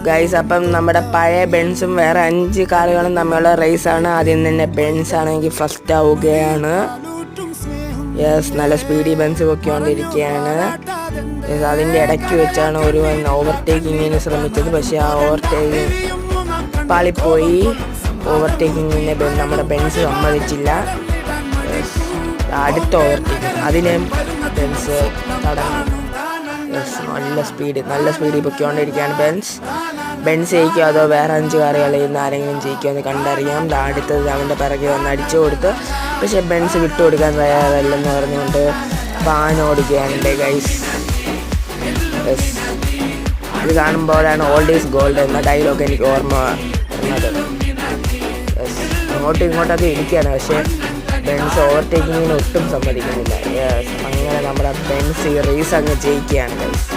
Guys, അപ്പം നമ്മുടെ പഴയ ബെൻസും വേറെ 5 കാറുകളും തമ്മിലുള്ള റേസാണ്. ആദ്യം തന്നെ ബെൻസ് ആണെങ്കിൽ ഫസ്റ്റ് ആവുകയാണ്. യെസ്, നല്ല സ്പീഡി ബെൻസ് പൊക്കിക്കൊണ്ടിരിക്കുകയാണ്. അതിൻ്റെ ഇടയ്ക്ക് വെച്ചാണ് ഒരുവൻ ഓവർടേക്കിങ്ങിന് ശ്രമിച്ചത്. പക്ഷേ ആ ഓവർടേക്കിങ് പാളിപ്പോയി. ഓവർടേക്കിങ്ങിനെ നമ്മുടെ ബെൻസ് സമ്മതിച്ചില്ല. അടുത്ത ഓവർടേക്കിങ് അതിനെ ബെൻസ് തടഞ്ഞു. നല്ല സ്പീഡിൽ പൊക്കിക്കൊണ്ടിരിക്കുകയാണ് ബെൻസ് ജയിക്കുമോ അതോ വേറെ 5 കാറുകളിൽ നിന്ന് ആരെങ്കിലും ജയിക്കുമോ എന്ന് കണ്ടറിയാം. അടുത്തത് അവൻ്റെ പിറകെ വന്ന് അടിച്ചു കൊടുത്ത്, പക്ഷേ ബെൻസ് വിട്ടുകൊടുക്കാൻ തയ്യാറല്ലെന്ന് പറഞ്ഞുകൊണ്ട് പാഞ്ഞോടുകയാണ് ഗൈസ്. ഇത് കാണുമ്പോഴാണ് ഓൾഡ് ഈസ് ഗോൾഡ് എന്ന ഡയലോഗ് എനിക്ക് ഓർമ്മ വരുന്നത്. അങ്ങോട്ടും ഇങ്ങോട്ടൊക്കെ ഇരിക്കുകയാണ്, പക്ഷേ ബെൻസ് ഓവർടേക്കിങ്ങിന് ഒട്ടും സമ്മതിക്കുന്നില്ല. അങ്ങനെ നമ്മുടെ ബെൻസ് ഈ റേസ് അങ്ങ് ജയിക്കുകയാണ് ഗൈസ്.